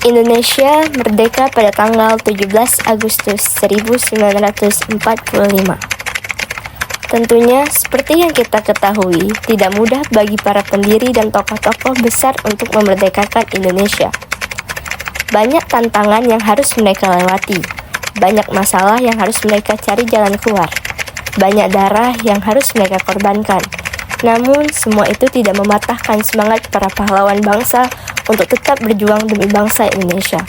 Indonesia merdeka pada tanggal 17 Agustus 1945. Tentunya, seperti yang kita ketahui, tidak mudah bagi para pendiri dan tokoh-tokoh besar untuk memerdekakan Indonesia. Banyak tantangan yang harus mereka lewati, banyak masalah yang harus mereka cari jalan keluar, banyak darah yang harus mereka korbankan. Namun, semua itu tidak mematahkan semangat para pahlawan bangsa untuk tetap berjuang demi bangsa Indonesia.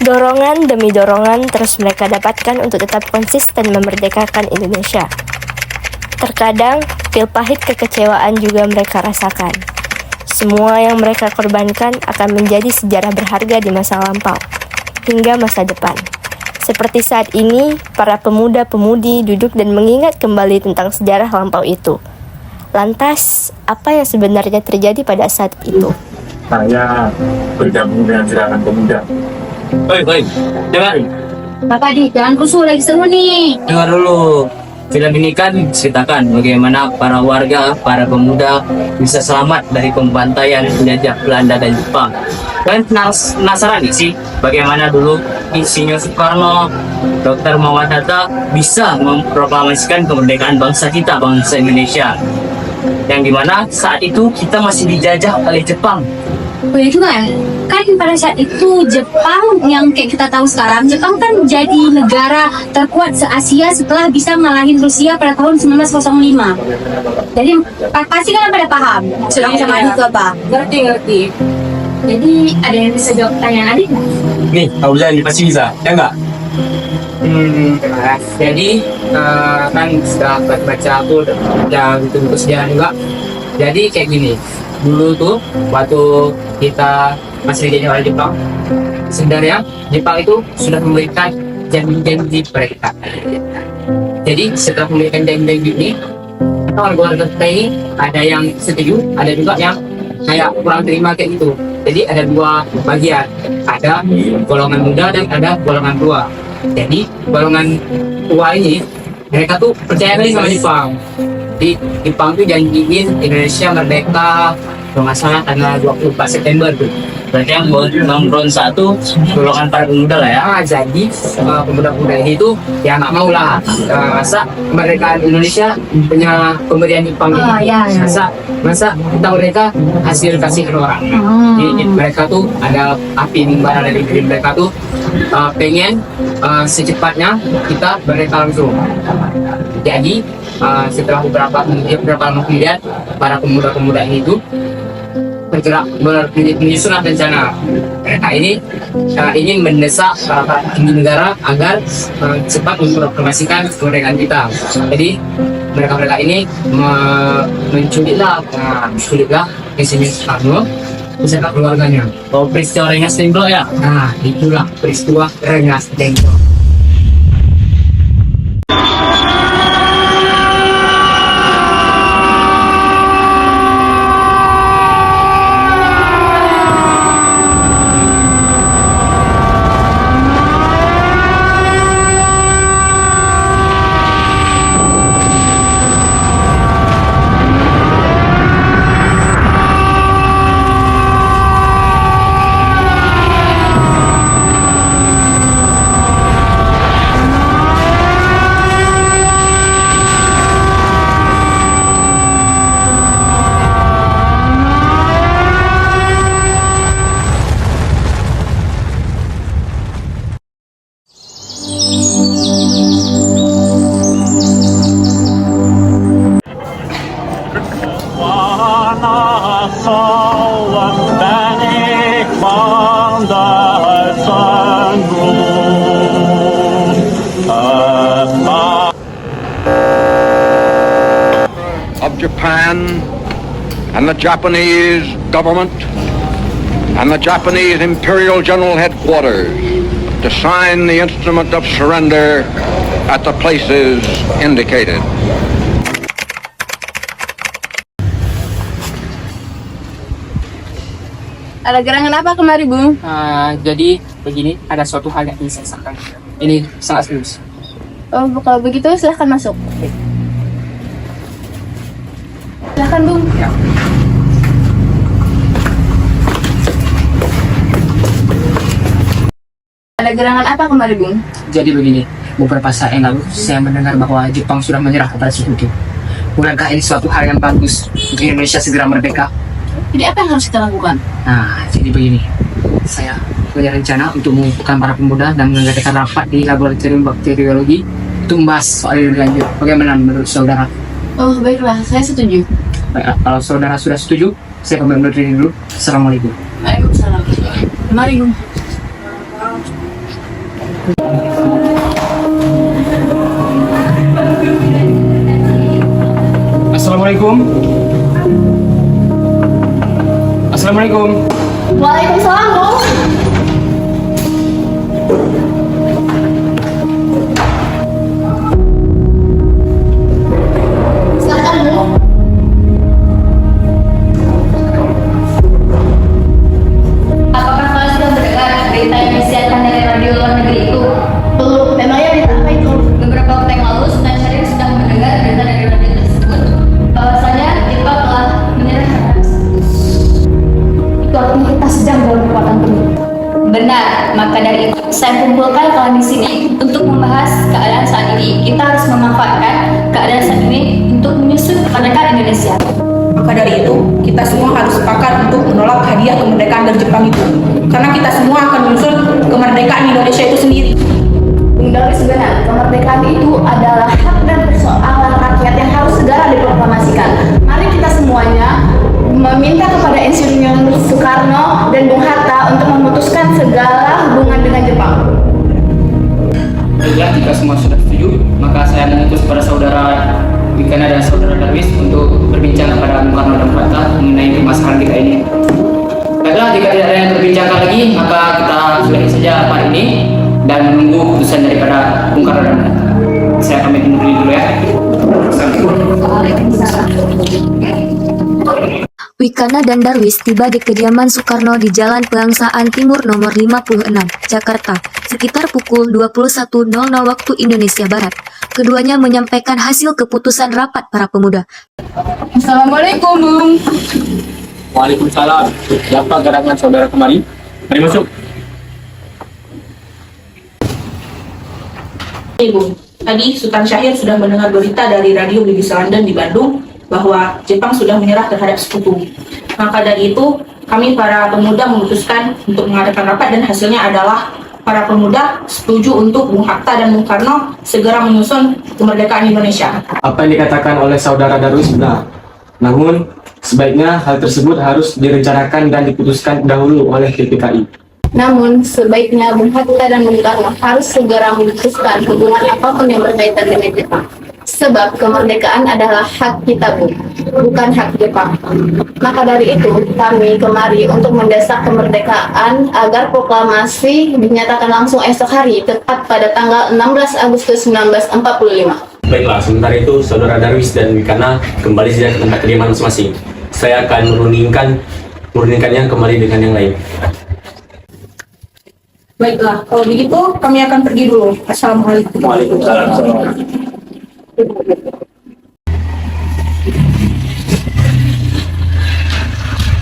Dorongan demi dorongan terus mereka dapatkan untuk tetap konsisten memerdekakan Indonesia. Terkadang, pil pahit kekecewaan juga mereka rasakan. Semua yang mereka korbankan akan menjadi sejarah berharga di masa lampau, hingga masa depan. Seperti saat ini, para pemuda-pemudi duduk dan mengingat kembali tentang sejarah lampau itu. Lantas, apa yang sebenarnya terjadi pada saat itu? Saya bergabung dengan gerakan pemuda. Oi, dengar. Bapak di, jangan rusuh lagi seru nih. Dengar dulu. Film ini kan ceritakan bagaimana para warga, para pemuda bisa selamat dari pembantaian penjajah Belanda dan Jepang. Kalian penasaran sih bagaimana dulu Insinyur Soekarno, Dr. Muhammad Hatta bisa memproklamasikan kemerdekaan bangsa kita, bangsa Indonesia. Yang dimana saat itu kita masih dijajah oleh Jepang. Oh ya juga ya, kan pada saat itu Jepang yang kayak kita tahu sekarang, Jepang kan jadi negara terkuat se-Asia setelah bisa ngalahin Rusia pada tahun 1905. Jadi pasti kan pada paham sama itu apa? Ngerti. Jadi ada yang bisa jawab pertanyaan adik nggak? Nih, Aulan pasti bisa, ya nggak? Jadi kan setelah baca aku yang itu sejarah juga. Jadi kayak gini, dulu tuh waktu kita masih dijajah oleh Jepang, sebenarnya Jepang itu sudah memberikan janji-janji kepada kita. Jadi setelah memberikan janji-janji ini, keluarga kita ini ada yang setuju, ada juga yang kayak kurang terima kayak gitu. Jadi ada dua bagian, ada golongan muda dan ada golongan tua. Jadi golongan tua ini mereka tuh percaya kali sama Jepang. Di Jepang tuh janjiin Indonesia merdeka kalau nggak salah tanggal 24 September tuh. Berarti yang Bang satu golongan para pemuda lah ya. Jadi pemuda-pemuda ini tuh ya nggak mau lah masa kemerdekaan Indonesia punya pemberian Jepang ini. Masa kita mereka hasil kasih ke orang. Jadi mereka tuh ada api membara dari diri mereka tuh pengen secepatnya kita merdeka langsung. Jadi setelah beberapa lama kemudian para pemuda-pemuda ini tuh bergerak menyusun rencana. Mereka ini ingin mendesak para tinggi negara agar cepat memproklamasikan kemerdekaan kita. Jadi mereka ini menculiklah Insinyur Soekarno beserta keluarganya. Oh, peristiwa Rengas Dengklok ya? Nah, itulah peristiwa Rengas Dengklok. Of Japan and the Japanese government and the Japanese Imperial General Headquarters to sign the instrument of surrender at the places indicated. Ada gerangan apa kemari, Bung? Jadi begini, ada suatu hal yang ingin saya sampaikan. Ini sangat serius. Oh, kalau begitu silahkan masuk. Silahkan, Bung. Ya. Ada gerangan apa kemarin, Bung? Jadi begini, beberapa saat yang lalu saya mendengar bahwa Jepang sudah menyerah kepada Sekutu. Bukankah ini suatu hal yang bagus untuk Indonesia segera merdeka? Jadi apa yang harus kita lakukan? Nah, jadi begini, saya punya rencana untuk mengumpulkan para pemuda dan mengadakan rapat di laboratorium bakteriologi untuk membahas soal ini lebih lanjut. Bagaimana menurut saudara? Oh, baiklah, saya setuju. Baik, kalau saudara sudah setuju, saya akan mundur diri dulu. Assalamualaikum. Waalaikumsalam. Mari, Bung. Assalamualaikum. Assalamualaikum. Waalaikumsalam, Bung. Silakan, Bung. Apakah kalian sudah mendengar berita yang disiarkan dari radio luar negeri itu? Belum. Memangnya berita apa itu? Beberapa waktu yang lalu, Sultan Syarif sudah mendengar berita dari radio tersebut bahwasanya Jepang telah menyerah terhadap Sekutu. Itu artinya kita sedang dalam kekuatan penuh. Benar, maka dari itu saya kumpulkan kalian di sini untuk membahas keadaan saat ini. Kita harus memanfaatkan keadaan saat ini untuk menyusun kemerdekaan Indonesia. Maka dari itu, kita semua harus sepakat untuk menolak hadiah kemerdekaan dari Jepang itu. Karena kita semua akan menyusun kemerdekaan Indonesia itu sendiri. Bung Darwis benar, kemerdekaan itu adalah hak dan persoalan rakyat yang harus segera diproklamasikan. Mari kita semuanya meminta kepada Insinyur Soekarno dan Bung Hatta untuk memutuskan segala hubungan dengan Jepang. Baiklah, jika semua sudah setuju, maka saya mengutus kepada saudara Wikana dan saudara Darwis untuk berbincang kepada Bung Karno dan Bung Hatta mengenai permasalahan kita ini. Baiklah, jika tidak ada yang terbincangkan lagi, maka kita sudahi saja rapat ini dan menunggu keputusan daripada Bung Karno dan Bung Hatta. Saya pamit undur diri dulu ya. Wikana dan Darwis tiba di kediaman Soekarno di Jalan Pegangsaan Timur nomor 56, Jakarta, sekitar pukul 21.00 waktu Indonesia Barat. Keduanya menyampaikan hasil keputusan rapat para pemuda. Assalamualaikum, Bung. Waalaikumsalam. Siapa gerangan saudara kemari? Mari masuk. Bung, tadi Sultan Syahir sudah mendengar berita dari radio BBC London di Bandung bahwa Jepang sudah menyerah terhadap Sekutu. Maka dari itu, kami para pemuda memutuskan untuk mengadakan rapat dan hasilnya adalah para pemuda setuju untuk Bung Hatta dan Bung Karno segera menyusun kemerdekaan Indonesia. Apa yang dikatakan oleh saudara Darwis benar. Namun, sebaiknya hal tersebut harus direncanakan dan diputuskan dahulu oleh PPKI. Namun, sebaiknya Bung Hatta dan Bung Karno harus segera memutuskan hubungan apapun yang berkaitan dengan Jepang. Sebab kemerdekaan adalah hak kita, Bung, bukan hak Jepang. Maka dari itu, kami kemari untuk mendesak kemerdekaan agar proklamasi dinyatakan langsung esok hari, tepat pada tanggal 16 Agustus 1945. Baiklah, sementara itu saudara Darwis dan Wikana kembali saja ke tempat kediaman masing-masing. Saya akan merundingkannya kembali dengan yang lain. Baiklah, kalau begitu kami akan pergi dulu. Assalamualaikum. Waalaikumsalam.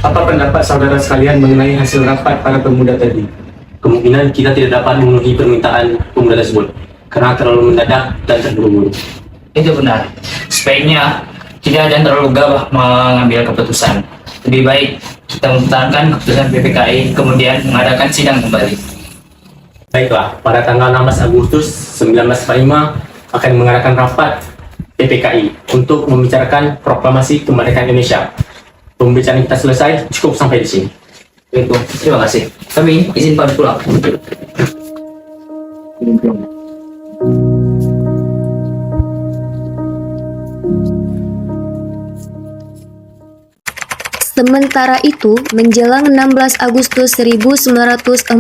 Apa pendapat saudara sekalian mengenai hasil rapat para pemuda tadi? Kemungkinan kita tidak dapat memenuhi permintaan pemuda tersebut karena terlalu mendadak dan terburu-buru. Itu benar. Sebaiknya tidak ada yang terlalu gagah mengambil keputusan. Lebih baik kita mempertahankan keputusan PPKI kemudian mengadakan sidang kembali. Baiklah, pada tanggal 16 Agustus 1945 akan mengadakan rapat PPKI untuk membicarakan proklamasi kemerdekaan Indonesia. Pembicaraan kita selesai, cukup sampai di sini. Itu, terima kasih. Kami izin pamit pulang. Sementara itu, menjelang 16 Agustus 1945,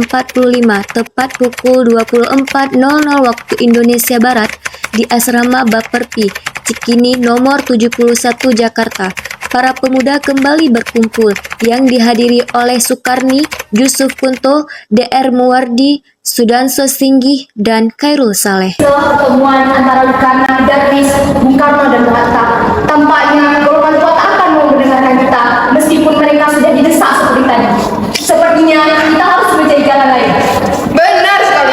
tepat pukul 24.00 waktu Indonesia Barat, di Asrama Baperti, Cikini nomor 71 Jakarta, para pemuda kembali berkumpul yang dihadiri oleh Sukarni, Yusuf Kunto, DR Muwardi, Sudanso Singgih, dan Khairul Saleh. Setelah pertemuan antara Wikana, Darwis, Bung Karno, dan Bung Hatta, tampaknya golongan kuat akan mau mendengarkan kita, meskipun mereka sudah didesak seperti tadi. Sepertinya kita harus mencari jalan lain. Benar sekali,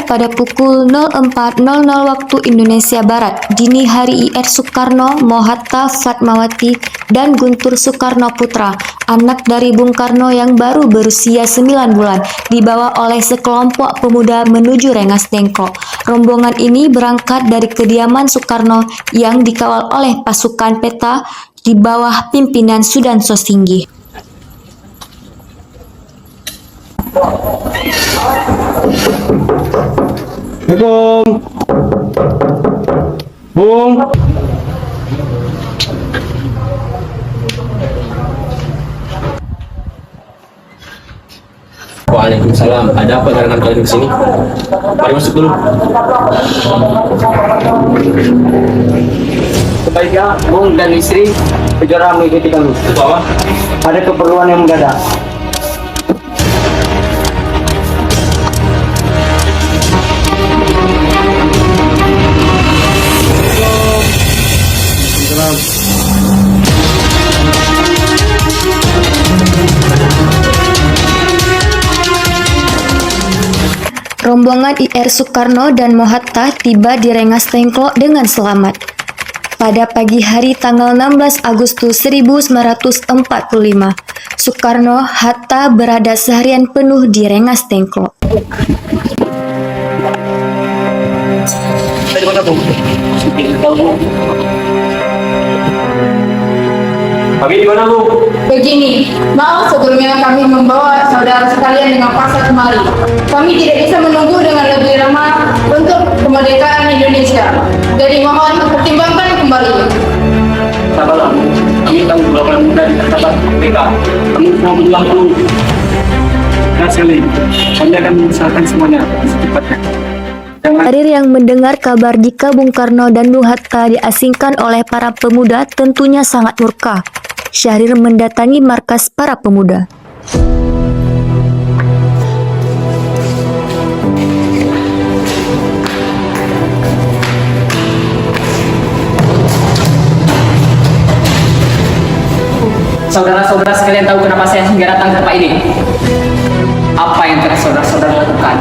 pada pukul 04.00 waktu Indonesia Barat, dini hari IR Soekarno, Mohatta, Fatmawati, dan Guntur Soekarno Putra, anak dari Bung Karno yang baru berusia 9 bulan, dibawa oleh sekelompok pemuda menuju Rengas Dengklok. Rombongan ini berangkat dari kediaman Soekarno yang dikawal oleh pasukan peta di bawah pimpinan Sudan Sosinggih. Assalamualaikum. Bung. Waalaikumsalam. Ada apa dengan kalian di sini? Mari masuk dulu. Sebaiknya Bung dan istri segera mengikuti kami. Bawa. Ada keperluan yang mendadak. Rombongan IR Soekarno dan Mohatta tiba di Rengas Dengklok dengan selamat. Pada pagi hari tanggal 16 Agustus 1945, Soekarno Hatta berada seharian penuh di Rengas Dengklok. Kami di mana, Bu? Begini, maaf sebelumnya kami membawa saudara sekalian dengan paksa kemari. Kami tidak bisa menunggu dengan lebih lama untuk kemerdekaan Indonesia. Jadi mohon pertimbangkan kembali. Sabarlah, kami tahu beberapa muda di tempat mereka. Kamu mau pulang dulu. Benar sekali, kami akan mengusahakan semuanya secepatnya. Syahrir yang mendengar kabar jika Bung Karno dan Bung Hatta diasingkan oleh para pemuda tentunya sangat murka. Syahrir mendatangi markas para pemuda. Saudara-saudara sekalian tahu kenapa saya hingga datang ke tempat ini? Apa yang telah saudara-saudara lakukan?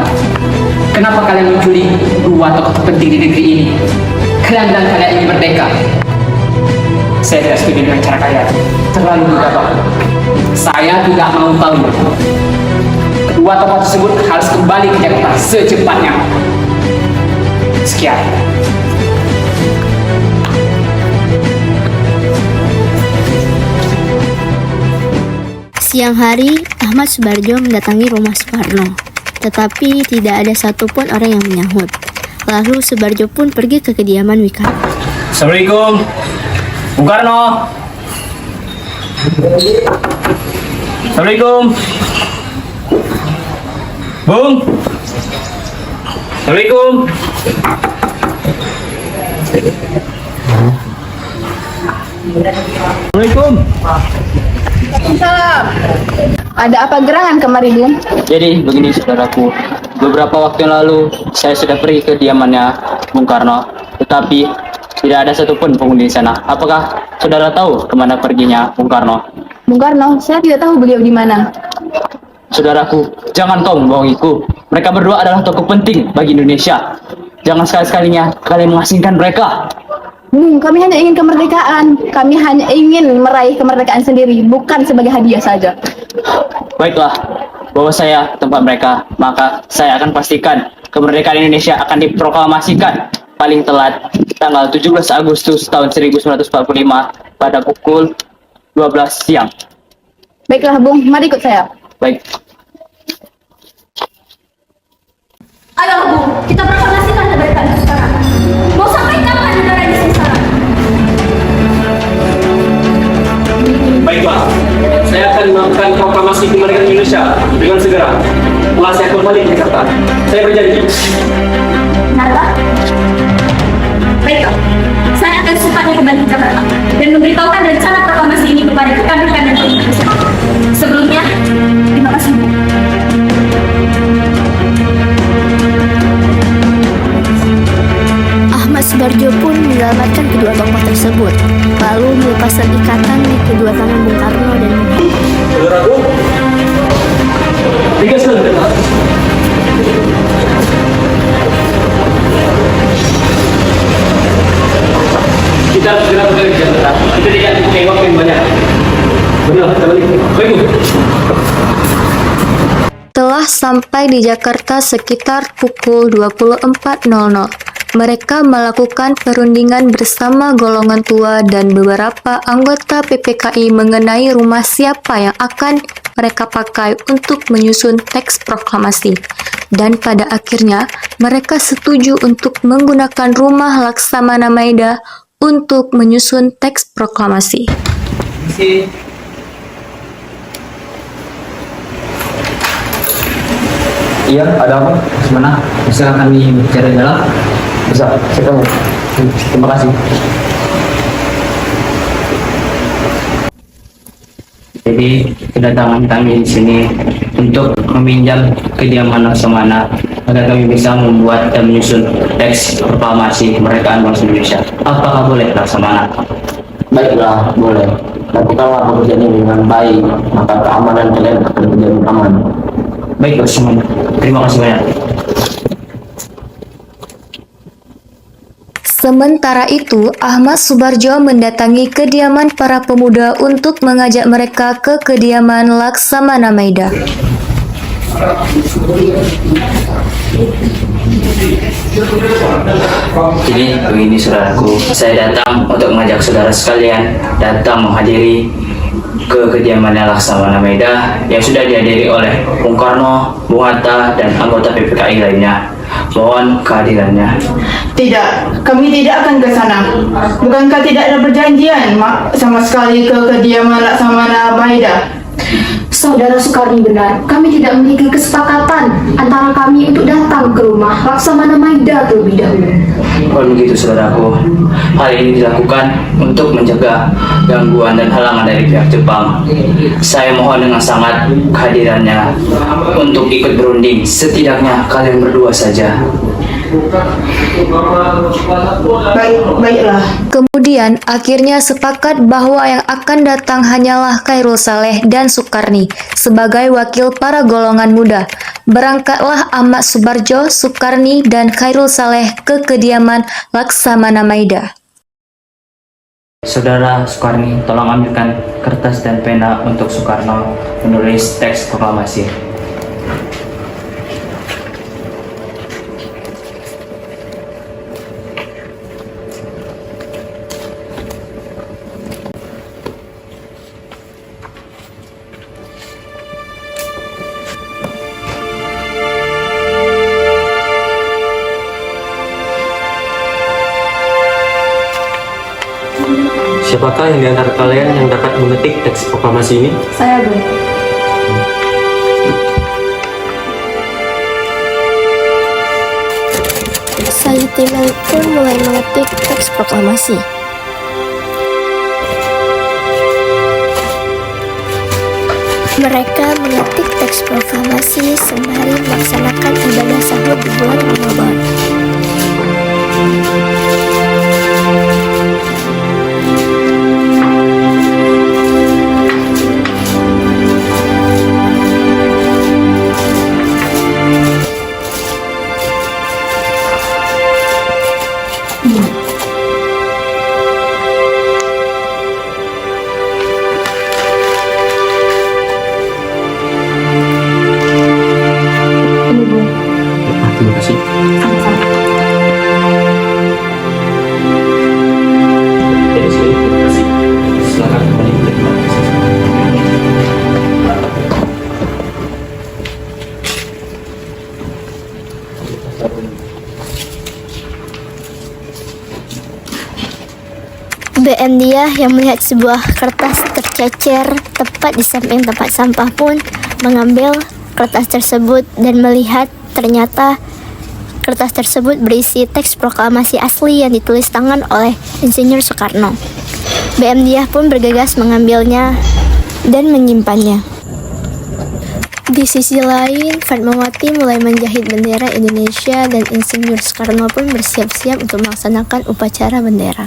Kenapa kalian menculik dua tokoh penting di negeri ini? Kalian dan kalian ingin merdeka. Saya tidak setuju dengan cara kalian. Terlalu gegabah. Saya tidak mau tahu. Kedua tokoh tersebut harus kembali ke Jakarta secepatnya. Sekian. Siang hari, Ahmad Subarjo mendatangi rumah Soekarno, tetapi tidak ada satupun orang yang menyahut. Lalu Subarjo pun pergi ke kediaman Wika. Assalamualaikum. Bung Karno. Assalamualaikum. Bung. Assalamualaikum. Assalamualaikum. Salam. Ada apa gerangan kemari, Bung? Jadi begini saudaraku, beberapa waktu yang lalu saya sudah pergi ke diamannya Bung Karno, tetapi tidak ada satupun penghuni di sana. Apakah saudara tahu kemana perginya Bung Karno? Bung Karno, saya tidak tahu beliau di mana. Saudaraku, jangan kau membohongiku. Mereka berdua adalah tokoh penting bagi Indonesia. Jangan sekali-sekalinya kalian mengasingkan mereka. Kami hanya ingin kemerdekaan. Kami hanya ingin meraih kemerdekaan sendiri, bukan sebagai hadiah saja. Baiklah, bawa saya ke tempat mereka, maka saya akan pastikan kemerdekaan Indonesia akan diproklamasikan paling telat tanggal 17 Agustus tahun 1945 pada pukul 12 siang. Baiklah, Bung, mari ikut saya. Baik. Ayo Bu, kita proklamasikan kemerdekaan itu sekarang. Mau sampai kapan negara ini sengsara? Baiklah, saya akan melakukan proklamasi kemerdekaan Indonesia dengan segera. Setelah saya kembali ke Jakarta, saya berjanji. Kenapa? Baiklah, saya akan secepatnya kembali ke Jakarta dan memberitahukan rencana proklamasi ini kepada rekan-rekan dan Indonesia. Sebelumnya, terima kasih Bu. Ahmad Subarjo pun menyelamatkan kedua tokoh tersebut, lalu melepaskan ikatan di kedua tangan Bung Karno dan Bung Hatta. Saudaraku, 3 sekali. Kita harus segera bekerja. Kita tidak punya waktu yang banyak. Benar, kita balik. Baik. Telah sampai di Jakarta sekitar pukul 24.00. Mereka melakukan perundingan bersama golongan tua dan beberapa anggota PPKI mengenai rumah siapa yang akan mereka pakai untuk menyusun teks proklamasi. Dan pada akhirnya, mereka setuju untuk menggunakan rumah Laksamana Maida untuk menyusun teks proklamasi. Iya, ada apa? Mana? Bisa kami bicara di dalam? Bisa, silakan. Terima kasih. Jadi kedatangan kami di sini untuk meminjam kediaman Laksamana agar kami bisa membuat dan menyusun teks proklamasi kemerdekaan bangsa Indonesia. Apakah boleh Laksamana? Baiklah, boleh. Lakukanlah pekerjaan ini dengan baik, maka keamanan kalian akan menjadi aman. Baik, Laksamana. Terima kasih banyak. Sementara itu, Ahmad Subarjo mendatangi kediaman para pemuda untuk mengajak mereka ke kediaman Laksamana Maida. Jadi begini saudaraku, saya datang untuk mengajak saudara sekalian datang menghadiri ke kediamannya Laksamana Maida yang sudah dihadiri oleh Bung Karno, Bung Hatta, dan anggota PPKI lainnya. Mohon kehadirannya. Tidak, kami tidak akan ke sana. Bukankah tidak ada perjanjian sama sekali ke kediaman Laksamana Maida? Saudara Soekarni benar, kami tidak memiliki kesepakatan antara kami untuk datang ke rumah Laksamana Maida terlebih dahulu. Kalau begitu saudaraku, hal ini dilakukan untuk mencegah gangguan dan halangan dari pihak Jepang. Saya mohon dengan sangat kehadirannya untuk ikut berunding, setidaknya kalian berdua saja. Baiklah. Kemudian akhirnya sepakat bahwa yang akan datang hanyalah Khairul Saleh dan Soekarni sebagai wakil para golongan muda. Berangkatlah Ahmad Subarjo, Soekarni, dan Khairul Saleh ke kediaman Laksamana Maida. Saudara Soekarni, tolong ambilkan kertas dan pena untuk Soekarno menulis teks proklamasi. Siapakah yang di antara kalian yang dapat mengetik teks proklamasi ini? Saya boleh. Sayuti Malik pun mulai mengetik teks proklamasi. Mereka mengetik teks proklamasi sembari melaksanakan ibadah sahur di bulan Ramadan. Terima kasih. Jadi, terima kasih. Silakan kembali ke tempat. BM Diah yang melihat sebuah kertas tercecer tepat di samping tempat sampah pun mengambil kertas tersebut dan melihat ternyata kertas tersebut berisi teks proklamasi asli yang ditulis tangan oleh Insinyur Soekarno. BM Diah pun bergegas mengambilnya dan menyimpannya. Di sisi lain, Fatmawati mulai menjahit bendera Indonesia dan Insinyur Soekarno pun bersiap-siap untuk melaksanakan upacara bendera.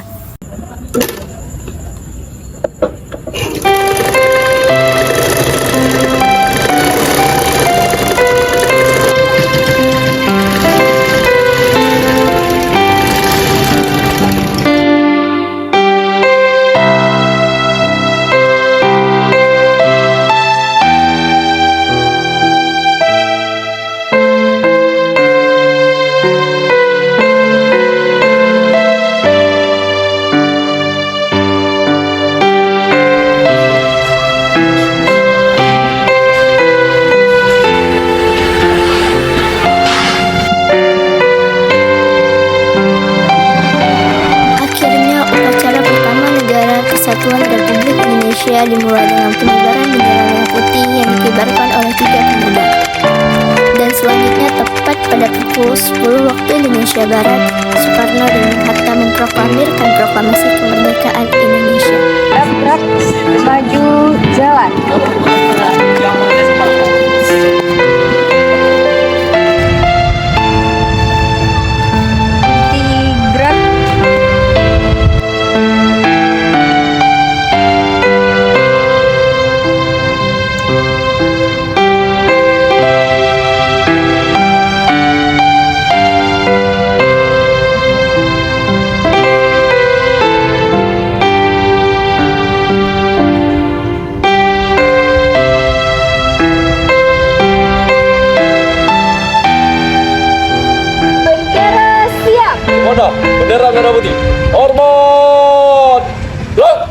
Indonesia dimulai dengan pengibaran bendera merah putih yang dikibarkan oleh 3 pemuda. Dan selanjutnya tepat pada pukul 10 waktu Indonesia Barat, Soekarno dan Bung Hatta memproklamirkan proklamasi kemerdekaan Indonesia. Maju jalan. Komandan, bendera merah putih. Hormat! Gerak!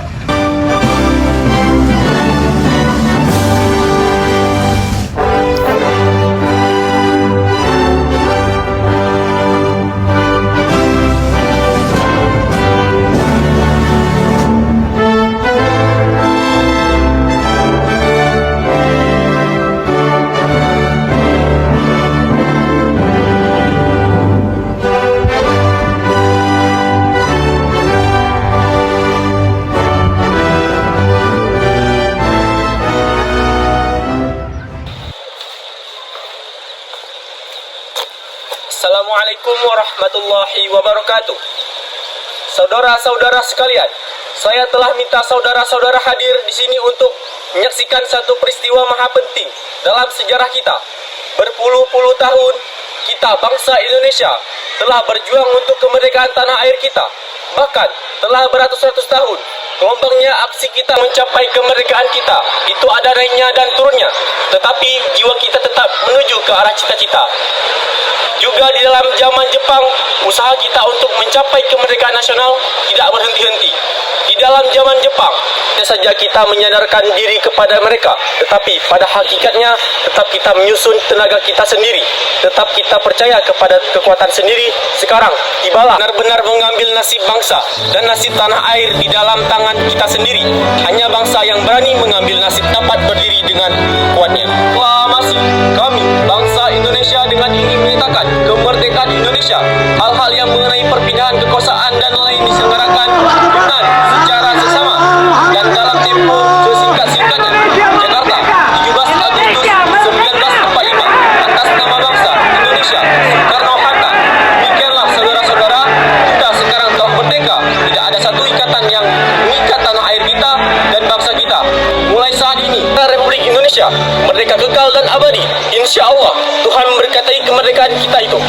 Assalamualaikum warahmatullahi wabarakatuh. Saudara-saudara sekalian, saya telah minta saudara-saudara hadir di sini untuk menyaksikan satu peristiwa maha penting dalam sejarah kita. Berpuluh-puluh tahun, kita bangsa Indonesia telah berjuang untuk kemerdekaan tanah air kita. Bahkan telah beratus-ratus tahun, gelombangnya aksi kita mencapai kemerdekaan kita. Itu ada naiknya dan turunnya, tetapi jiwa kita tetap menuju ke arah cita-cita. Juga di dalam zaman Jepang, usaha kita untuk mencapai kemerdekaan nasional tidak berhenti-henti. Di dalam zaman Jepang, tidak saja kita menyandarkan diri kepada mereka, tetapi pada hakikatnya tetap kita menyusun tenaga kita sendiri. Tetap kita percaya kepada kekuatan sendiri. Sekarang, tibalah benar-benar mengambil nasib bangsa dan nasib tanah air di dalam tangan kita sendiri. Hanya bangsa yang berani mengambil nasib dapat berdiri dengan kuatnya. Proklamasi kami, bangsa Indonesia, dengan ingin menyatakan kemerdekaan Indonesia. Hal-hal yang mengenai perpindahan kekuasaan dan lain diselenggarakan dengan secara sesama dan dalam tempo sesingkat-singkatnya. Jakarta, 17 Agustus 1945, atas nama bangsa Indonesia, Soekarno-Hatta. Demikianlah saudara-saudara, kita sekarang telah merdeka. Tidak ada satu ikatan yang mengikat tanah air kita dan bangsa kita. Mulai saat ini, Republik Indonesia merdeka kekal dan abadi. Insya Allah, Tuhan memberkatai kemerdekaan kita itu.